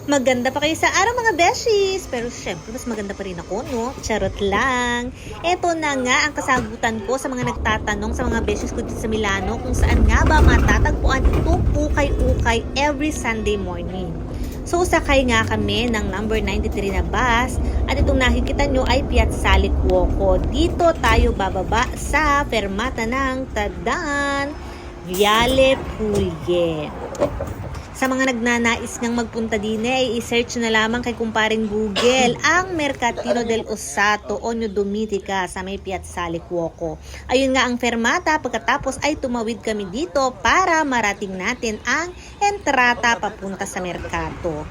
Maganda pa kayo sa araw mga beshies. Pero syempre, mas maganda pa rin ako, no? Charot lang. Eto na nga ang kasagutan ko sa mga nagtatanong sa mga beshies ko dito sa Milano kung saan nga ba matatagpuan itong ukay-ukay every Sunday morning. So, sakay nga kami ng number 93 na bus at itong nakikita nyo ay Piazza Cuoco. Dito tayo bababa sa fermata ng Tadan, Viale Puglie. Sa mga nagnanais ngang magpunta din ay i-search na lamang kay kumparing Google ang Mercatino del Osato o New Dominica sa may Piazza Cuoco. Ayun nga ang fermata, pagkatapos ay tumawid kami dito para marating natin ang entrata papunta sa merkato.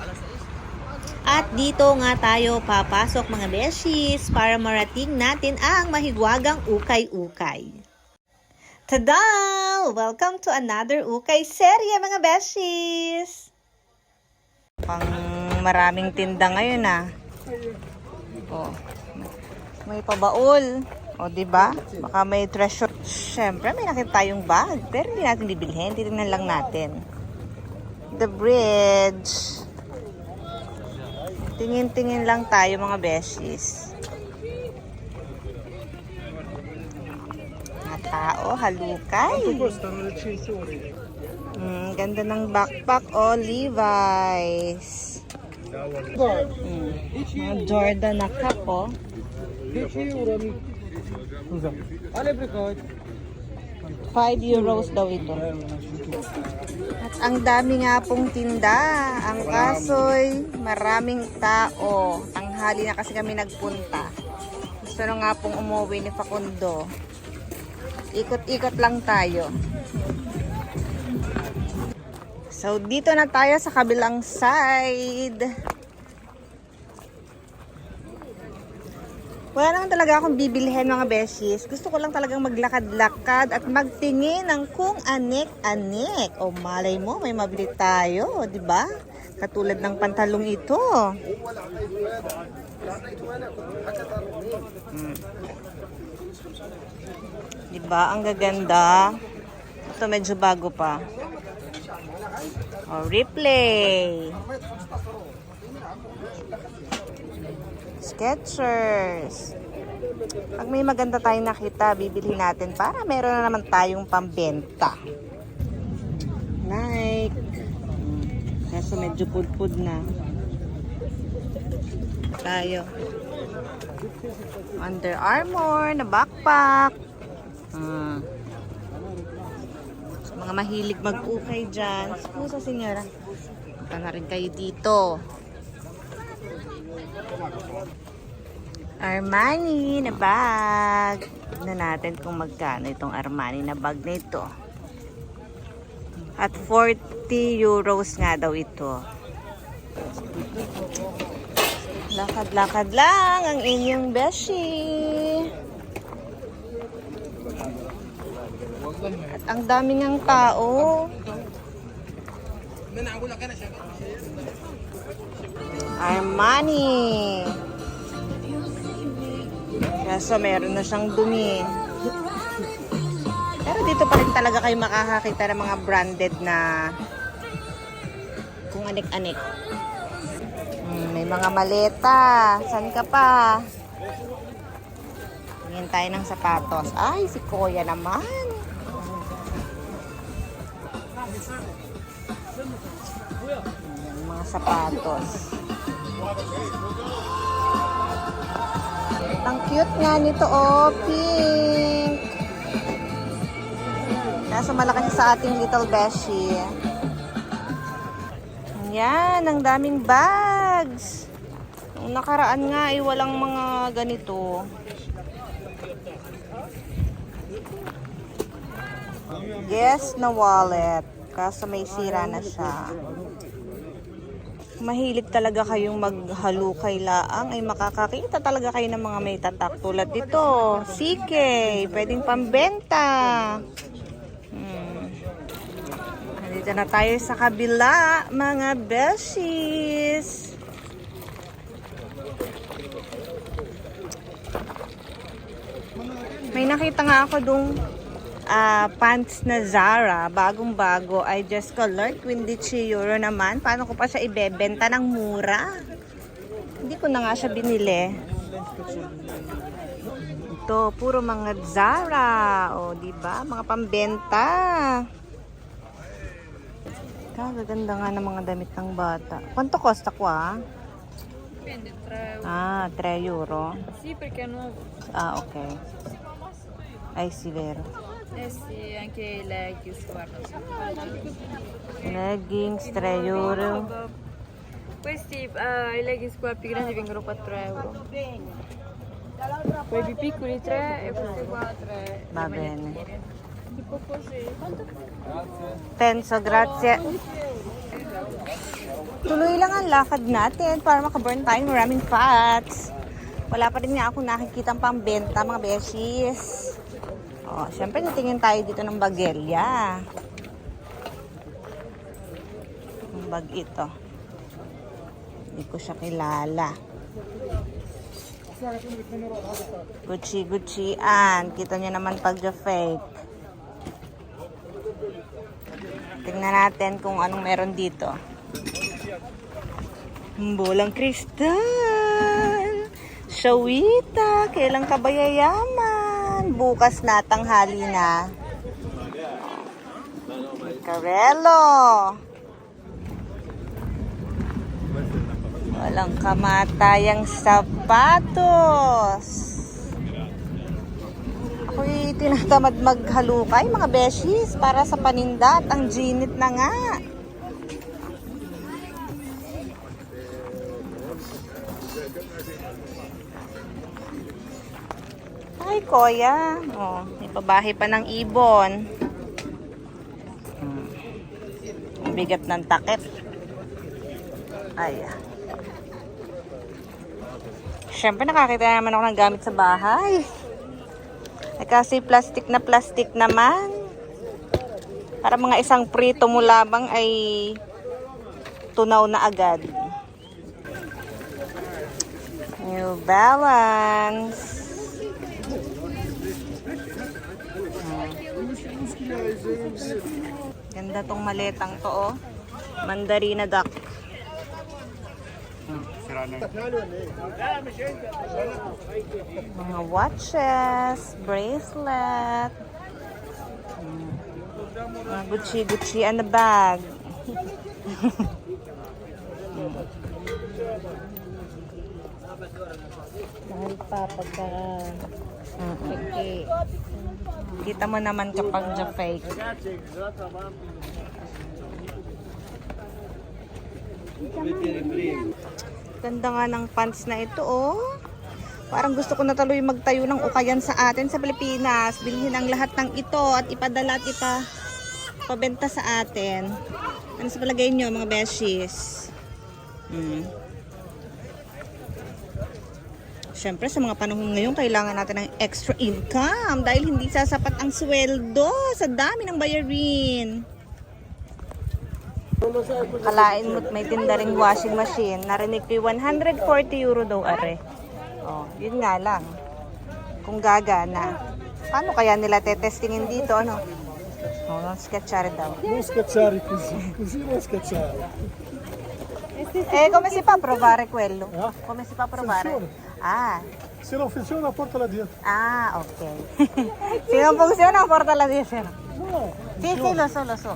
At dito nga tayo papasok mga beshies para marating natin ang mahigwagang ukay-ukay. Tada! Welcome to another ukay serye mga beshies! Pang maraming tinda ngayon Oh, may pabaol. Diba? Baka may treasure. Siyempre, may nakita tayong bag. Pero hindi natin bibilhin. Titignan lang natin. The bridge. Tingin-tingin lang tayo mga beshies. Tao, halukay. Ganda ng backpack, Levi's. Mga Jordan na cup, 5 euros daw ito. At ang dami nga pong tinda. Ang kasoy, maraming tao. Tanghali na kasi kami nagpunta. Gusto na nga pong umuwi ni Facundo. Ikot-ikot lang tayo. So, dito na tayo sa kabilang side. Wala naman talaga akong bibilhin mga beshies. Gusto ko lang talagang maglakad-lakad at magtingin ng kung anek-anek. Malay mo, may mabili tayo, di ba? Katulad ng pantalong ito. Diba? Ang gaganda. Ito medyo bago pa. Replay. Skechers. Pag may maganda tayong nakita, bibili natin para meron na naman tayong pambenta. Nike. Kaso medyo pud-pud na. Tayo. Under Armour na backpack. So, mga mahilig mag-ukay dyan. Pusa, senyora. Punta na rin kayo dito. Armani na bag. Tignan natin kung magkano itong Armani na bag na ito. At 40 euros nga daw ito. Lakad-lakad lang ang inyong beshi. At ang dami ngang tao. Armani. Kaso meron na siyang dumi. Pero dito pa rin talaga kayo makakakita ng mga branded na kung anik-anik. May mga maleta. San ka pa? Tingin tayo ng sapatos. Ay, si Kuya naman. Mga sapatos. Ang cute nga nito, pink. Kaso malaki sa ating little beshi. Yan, ang daming bags. Nung nakaraan nga ay walang mga ganito. Yes na wallet. Kaso may sira na siya. Mahilig talaga kayong maghalukay laang ay makakakita talaga kayo ng mga may tatak. Tulad dito, CK. Pwedeng pambenta. Dito na tayo sa kabila, mga beshies. May nakita nga ako dong pants na Zara, bagong-bago, ay just color, 20 euro naman. Paano ko pa siya ibebenta ng mura? Hindi ko na nga siya binili. Ito, puro mga Zara. O, diba? Mga pambenta. Kagaganda nga ng mga damit ng bata. Quanto costa qua? Dipende, 3 euro. Ah, 3 euro. Sì, perché è nuovo. Ah, ok. Ay, sì, vero. Eh sì, anche i leggings, guarda. Leggings, 3 euro. Questi, i leggings qua più grandi vengono 4 euro. Quelli più piccoli 3 e questi qua 3. Va bene. Tipo così. Penso, grazie. Tuloy lang ang lakad natin para makaburn tayo maraming fats. Wala pa rin nga akong nakikitang pambenta, mga beshies. Oh, syempre titingin tayo dito ng bagelya. Yung bag ito. Hindi ko siya kilala. Gucci-Guccian. Kita nyo naman pag fake. Tingnan natin kung anong meron dito. Bolang kristal. Shawita. Kailan ka ba yayaman? Bukas na, tanghali na. Carello. Walang kamatayang sapatos. Ako'y tinatamad maghalukay, mga beshies, para sa paninda at ang ginit na nga. Ay, kuya. Oh, may pabahay pa ng ibon. Ang bigat ng takip. Ay. Siyempre, nakakita naman ako ng gamit sa bahay. Ay, kasi plastic naman. Para mga isang prito mo lamang ay tunaw na agad. New Balance. Ganda tong maletang to, oh. Mandarina duck. Mga watches, bracelet. Mga Gucci and the bag. Mahal pa pagka fake. Kita mo naman kapag fake. Ganda nga ng pants na ito, oh. Parang gusto ko na tuloy magtayo ng ukayan sa atin sa Pilipinas. Bilhin ang lahat ng ito at ipadala at ipabenta sa atin. Ano sa palagay nyo, mga beshies? Siyempre, sa mga panahon ngayon, kailangan natin ng extra income dahil hindi sasapat ang sweldo sa dami ng bayarin. Kalain mo't may tinda ring washing machine. Narinig ko 140 euro daw, are. Oh, yun nga lang. Kung gagana. Paano kaya nila tetestingin dito, ano? Oh, sketchare daw. Non schiacciare così non schiacciare. Come si fa a provare quello? Ah? Come si fa a provare? Funziona. Ah, Se non funziona portala dietro. okay. Si non funziona, portala dietro. No, Sì, lo so. Lo so.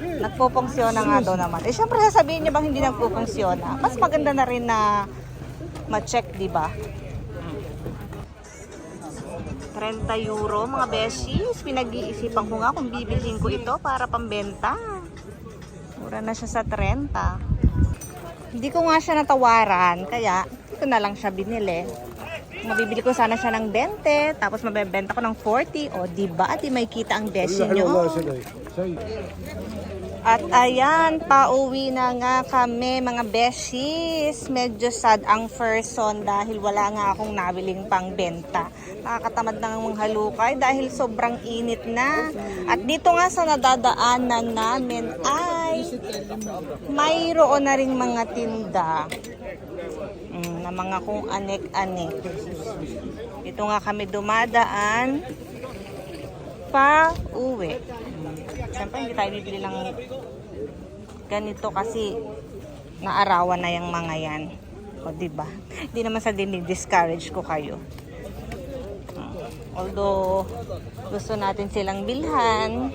Nagpupunksiyona nga daw naman. Eh, syempre sasabihin niya bang hindi nagpupunksiyona? Mas maganda na rin na ma-check, di ba? 30 euro, mga beshies. Pinag-iisipan ko nga kung bibilhin ko ito para pambenta. Mura na siya sa 30. Hindi ko nga siya natawaran, kaya ito na lang siya binili. Mabibili ko sana siya ng 20, tapos mabebenta ko ng 40. O, diba? At may kita ang desyo nyo. At ayan, pauwi na nga kami, mga beshies. Medyo sad ang person dahil wala nga akong nabiling pangbenta. Nakakatamad na ng halukay dahil sobrang init na. At dito nga sa nadadaanan namin ay mayroon na ring mga tinda na mga kung anek-anek. Dito nga kami dumadaan pa uwi. Siyempre, hindi tayo bibili ng ganito kasi naarawan na yung mga yan. O, diba? Hindi naman sa dinidiscourage ko kayo. Although, gusto natin silang bilhan.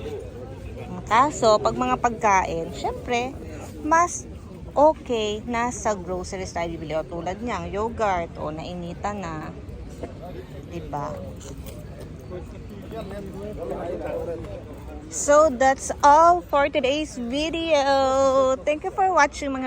Kaso, pag mga pagkain, syempre, mas okay na sa groceries tayo bibili. O, tulad niyang yogurt, o nainita na. Diba? So, that's all for today's video. Thank you for watching, mga